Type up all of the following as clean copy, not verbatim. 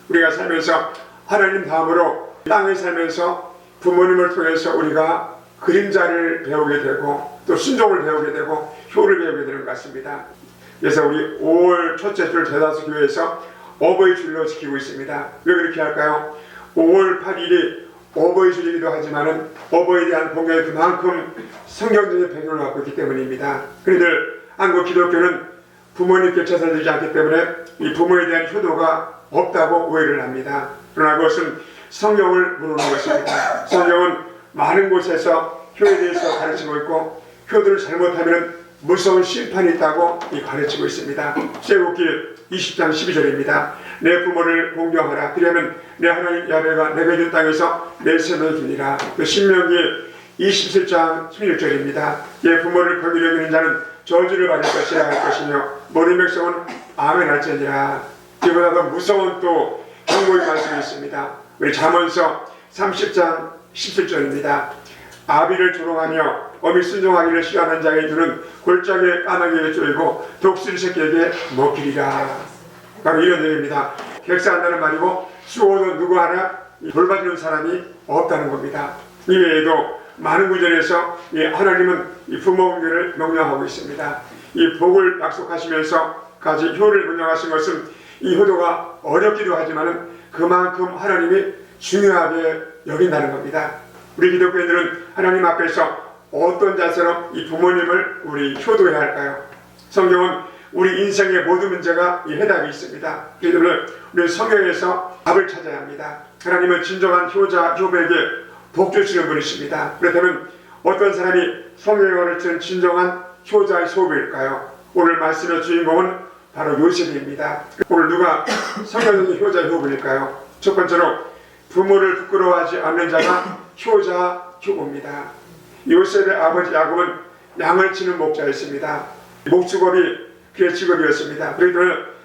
우리가 살면서 하나님 다음으로 땅에 살면서 부모님을 통해서 우리가 그림자를 배우게 되고 또 순종을 배우게 되고 효를 배우게 되는 것 같습니다. 그래서 우리 5월 첫째 주 대다수 교회에서 어버이 줄로 지키고 있습니다. 왜 그렇게 할까요? 5월 8일이 어버이 줄이기도 하지만은 어버이에 대한 공경이 그만큼 성경적인 배경을 갖고 있기 때문입니다. 그런데 한국 기독교는 부모님께 제사를 드리지 않기 때문에 이 부모에 대한 효도가 없다고 오해를 합니다. 그러나 그것은 성경을 모르는 것입니다. 성경은 많은 곳에서 효에 대해서 가르치고 있고 효도를 잘못하면 무서운 심판이 있다고 가르치고 있습니다. 출애굽기 20장 12절입니다. 내 부모를 공경하라. 그러면 내 하나님 야훼가 내가 있는 땅에서 내 생명을 주니라. 또 신명기 27장 16절입니다. 내 부모를 거기로 여기는 자는 저주를 받을 것이라 할 것이며 모든 백성은 아멘 할지니라. 이보다 더 무서운 또 경고의 말씀이 있습니다. 우리 잠언서 30장 17절입니다. 아비를 조롱하며 어미 순종하기를 싫어하는 자에게 주는 골짜기에 까마귀에게 쪼이고 독수리 새끼에게 먹히리라. 바로 이런 얘기입니다. 객사한다는 말이고 수호도 누구 하나 돌봐주는 사람이 없다는 겁니다. 이 외에도 많은 구절에서 하나님은 이 부모 관계를 명령하고 있습니다. 이 복을 약속하시면서까지 효를 명령하신 것은 이 효도가 어렵기도 하지만 그만큼 하나님이 중요하게 여긴다는 겁니다. 우리 기독교인들은 하나님 앞에서 어떤 자세로 이 부모님을 우리 효도해야 할까요? 성경은 우리 인생의 모든 문제가 이 해답이 있습니다. 그렇기 때문에 우리 성경에서 답을 찾아야 합니다. 하나님은 진정한 효자, 효부에게 복 주시는 분이십니다. 그렇다면 어떤 사람이 성경에 가르치는 진정한 효자의 효부일까요? 오늘 말씀의 주인공은 바로 요셉입니다. 오늘 누가 성경의 효자의 효부일까요? 첫 번째로 부모를 부끄러워하지 않는 자가 효자, 효부입니다. 요셉의 아버지 야곱은 양을 치는 목자였습니다. 목축업이 그의 직업이었습니다. 그래서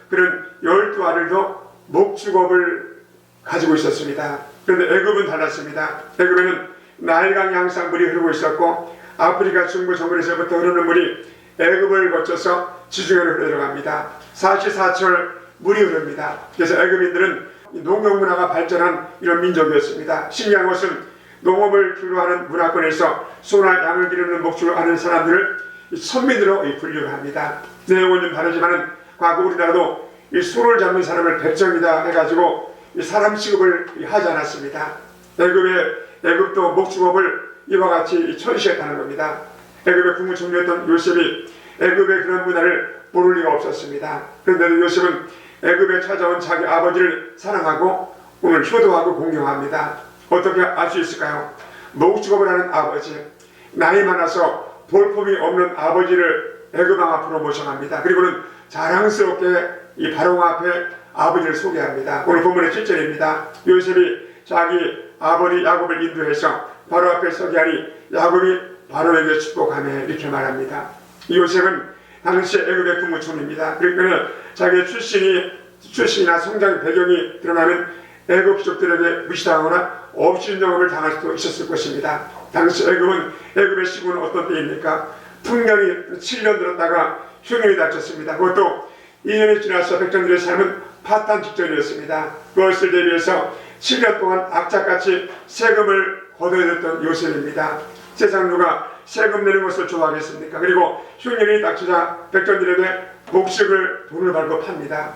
그는 12아들도 목축업을 가지고 있었습니다. 그런데 애굽은 달랐습니다. 애굽에는 나일강이 항상 물이 흐르고 있었고 아프리카 중부 정글에서부터 흐르는 물이 애굽을 거쳐서 지중해로 흘러들어갑니다. 사시사철 물이 흐릅니다. 그래서 애굽인들은 농경 문화가 발전한 이런 민족이었습니다. 신기한 것은 농업을 주로 하는 문화권에서 소나 양을 기르는 목축을 하는 사람들을 선민으로 분류를 합니다. 내용은 좀 다르지만 과거 우리나라도 이 소를 잡는 사람을 백정이다 해가지고 사람 취급을 하지 않았습니다. 애굽도 목축업을 이와 같이 천시했다는 겁니다. 애굽의 국무총리였던 요셉이 애굽의 그런 문화를 모를 리가 없었습니다. 그런데도 요셉은 애굽에 찾아온 자기 아버지를 사랑하고 오늘 효도하고 공경합니다. 어떻게 알 수 있을까요? 목축업을 하는 아버지, 나이 많아서 볼품이 없는 아버지를 애굽 왕 앞으로 모셔갑니다. 그리고는 자랑스럽게 이 바로 앞에 아버지를 소개합니다. 오늘 본문의 7절입니다. 요셉이 자기 아버지 야곱을 인도해서 바로 앞에 서게 하니 야곱이 바로에게 축복하며 이렇게 말합니다. 이 요셉은 당시 애굽의 국무총리입니다. 그러니까 자기의 출신이나 성장 배경이 드러나는 애굽 귀족들에게 무시당하거나 업신여금을 당할 수도 있었을 것입니다. 당시 애굽의 시국은 어떤 때입니까? 풍년이 7년 들었다가 흉년이 닥쳤습니다. 그것도 2년이 지나서 백성들의 삶은 파탄 직전이었습니다. 그것을 대비해서 7년 동안 악착같이 세금을 걷어야 됐던 요셉입니다. 세상 누가 세금 내는 것을 좋아하겠습니까? 그리고 흉년이 닥치자 백성들에게 목식을 돈을 받고 팝니다.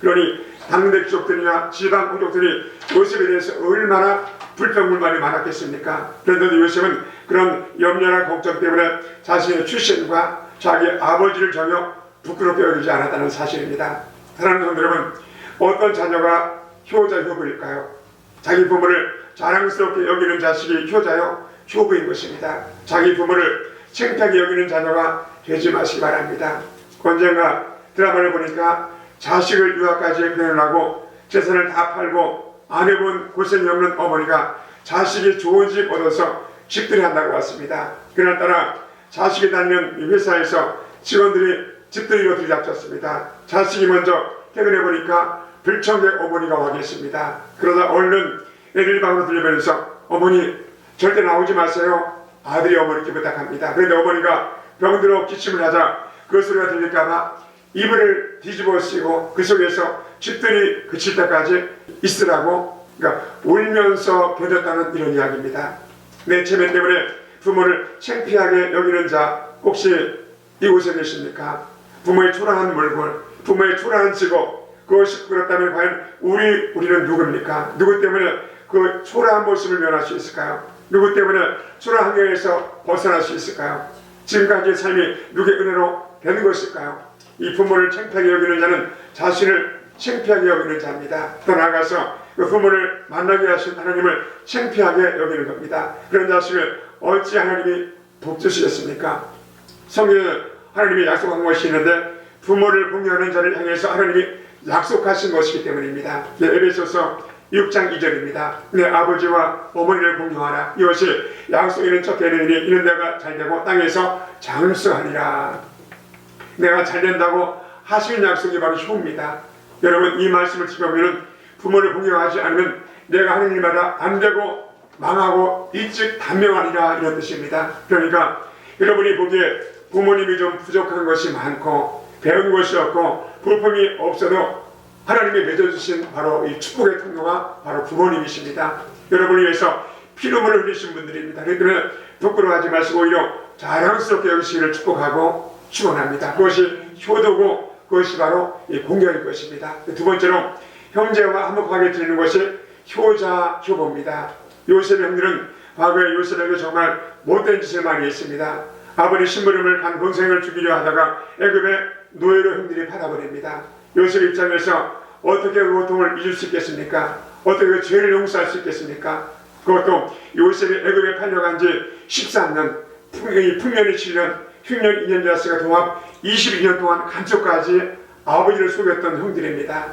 그러니 당대 귀족들이나 지방貴族들이 요셉에 대해서 얼마나 불평불만이 많았겠습니까? 그런데도 요셉은 그런 염려나 걱정 때문에 자신의 출신과 자기 아버지를 전혀 부끄럽게 여기지 않았다는 사실입니다. 사랑하는 성도 여러분, 어떤 자녀가 효자, 효부일까요? 자기 부모를 자랑스럽게 여기는 자식이 효자요, 효부인 것입니다. 자기 부모를 창피하게 여기는 자녀가 되지 마시기 바랍니다. 언젠가 드라마를 보니까 자식을 유학까지 보내려고 재산을 다 팔고 안 해본 고생이 없는 어머니가 자식이 좋은 집 얻어서 집들이 한다고 왔습니다. 그날따라 자식이 다니는 회사에서 직원들이 집들이로 들이닥쳤습니다. 자식이 먼저 퇴근해 보니까 불청객 어머니가 와 계십니다. 그러다 얼른 애를 방으로 들려면서 어머니 절대 나오지 마세요. 아들이 어머니께 부탁합니다. 그런데 어머니가 병들어 기침을 하자 그 소리가 들릴까봐 이불을 뒤집어 쓰고 그 속에서 집들이 그칠 때까지 있으라고, 그러니까 울면서 견뎠다는 이런 이야기입니다. 내 체면 때문에 부모를 창피하게 여기는 자 혹시 이곳에 계십니까? 부모의 초라한 몰골, 부모의 초라한 직업, 그것이 그렇다면 과연 우리는 누굽니까? 누구 때문에 그 초라한 모습을 면할 수 있을까요? 누구 때문에 초라한 환경에서 벗어날 수 있을까요? 지금까지의 삶이 누구의 은혜로 된 것일까요? 이 부모를 창피하게 여기는 자는 자신을 창피하게 여기는 자입니다. 더 나아가서 그 부모를 만나게 하신 하나님을 창피하게 여기는 겁니다. 그런 자식을 어찌 하나님이 복주시겠습니까? 성경에 하나님이 약속한 것이 있는데 부모를 공경하는 자를 향해서 하나님이 약속하신 것이기 때문입니다. 에베소서 6장 2절입니다. 내 아버지와 어머니를 공경하라. 이것이 약속 있는 첫 되느니 이는 내가 잘되고 땅에서 장수하리라. 내가 잘된다고 하시는 약속이 바로 효입니다. 여러분, 이 말씀을 지켜보면 부모를 공경하지 않으면 내가 하는 일마다 안되고 망하고 일찍 단명하리라, 이런 뜻입니다. 그러니까 여러분이 보기에 부모님이 좀 부족한 것이 많고 배운 것이 없고 볼품이 없어도 하나님이 맺어주신 바로 이 축복의 통로가 바로 부모님이십니다. 여러분을 위해서 피눈물을 흘리신 분들입니다. 그렇기 때문에 부끄러워하지 마시고 오히려 자랑스럽게 여기시기를 축복하고 축원합니다. 그것이 효도고 그것이 바로 이 공경일 것입니다. 두 번째로 형제와 화목하게 드리는 것이 효자 효보입니다. 요셉의 형들은 과거에 요셉에게 정말 못된 짓을 많이 했습니다. 아버지 심부름을 간 동생을 죽이려 하다가 애굽의 노예로 형들이 팔아버립니다. 요셉 입장에서 어떻게 그 고통을 잊을 수 있겠습니까? 어떻게 그 죄를 용서할 수 있겠습니까? 그것도 요셉이 애굽에 팔려간 지 13년, 풍년이 7년, 흉년 2년 되었으니까 동합 22년 동안 간첩까지 아버지를 속였던 형들입니다.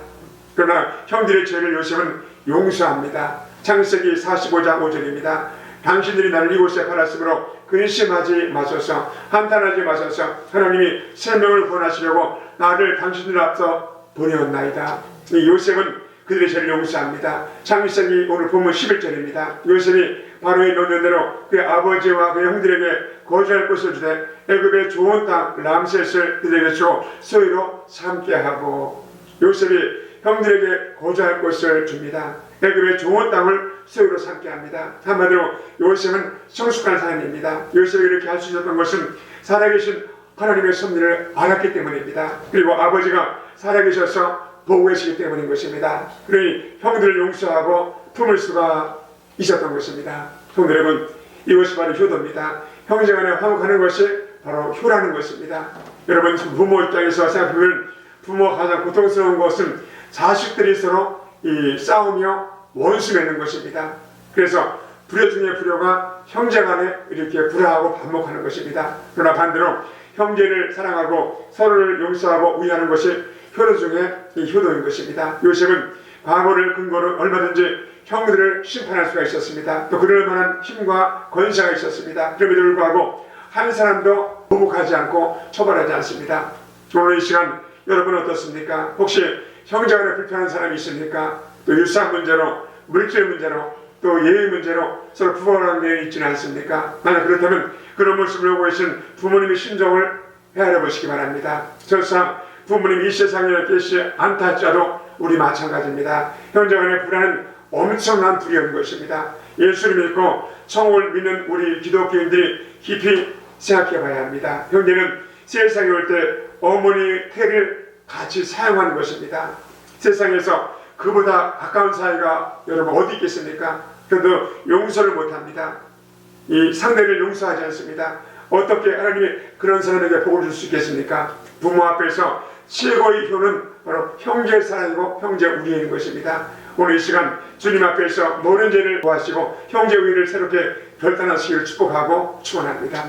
그러나 형들의 죄를 요셉은 용서합니다. 창세기 45장 5절입니다. 당신들이 나를 이곳에 팔았으므로 근심하지 마소서, 한탄하지 마소서. 하나님이 생명을 구원하시려고 나를 당신들 앞서 보내었나이다. 이 요셉은 그들의 죄를 용서합니다. 창세기 오늘 본문 11절입니다. 요셉이 바로의 명령대로 그의 아버지와 그의 형들에게 거주할 곳을 주되 애굽의 좋은 땅 람셋을 그들에게 줘 소유로 삼게 하고, 요셉이 형들에게 거주할 곳을 줍니다. 애굽의 좋은 땅을 소유로 삼게 합니다. 한마디로 요셉은 성숙한 사람입니다. 요셉이 이렇게 할 수 있었던 것은 살아계신 하나님의 섭리를 알았기 때문입니다. 그리고 아버지가 살아계셔서 보고 계시기 때문인 것입니다. 그러니 형들을 용서하고 품을 수가 있었던 것입니다. 성도 여러분, 이것이 바로 효도입니다. 형제간에 화목하는 것이 바로 효라는 것입니다. 여러분, 부모 입장에서 생각해보면 부모가 가장 고통스러운 것은 자식들이 서로 싸우며 원수 맺는 것입니다. 그래서 불효 중에 불효가 형제간에 이렇게 불화하고 반목하는 것입니다. 그러나 반대로 형제를 사랑하고 서로를 용서하고 위하는 것이 효도 중에 이 효도인 것입니다. 요셉은 과거를 근거로 얼마든지 형들을 심판할 수가 있었습니다. 또 그럴 만한 힘과 권세가 있었습니다. 그럼에도 불구하고 한 사람도 보복하지 않고 처벌하지 않습니다. 오늘 이 시간 여러분 어떻습니까? 혹시 형제간에 불편한 사람이 있습니까? 또 유산 문제로, 물질 문제로, 또 예의 문제로 서로 부부관계에 있지는 않습니까? 만약 그렇다면 그런 모습을 보고 계신 부모님의 심정을 헤아려 보시기 바랍니다. 설사 부모님이 이 세상에 계시지 않다 할지라도 우리 마찬가지입니다. 형제간의 불화는 엄청난 불의인 것입니다. 예수를 믿고 천국을 믿는 우리 기독교인들이 깊이 생각해 봐야 합니다. 형제는 세상에 올 때 어머니 태를 같이 사용하는 것입니다. 세상에서 그보다 가까운 사이가 여러분 어디 있겠습니까? 그래도 용서를 못합니다. 이 상대를 용서하지 않습니다. 어떻게 하나님이 그런 사람에게 복을 줄 수 있겠습니까? 부모 앞에서 최고의 효는 바로 형제의 사랑이고 형제 우애인 것입니다. 오늘 이 시간 주님 앞에서 모든 죄를 구하시고 형제 우애를 새롭게 결단하시기를 축복하고 축원합니다.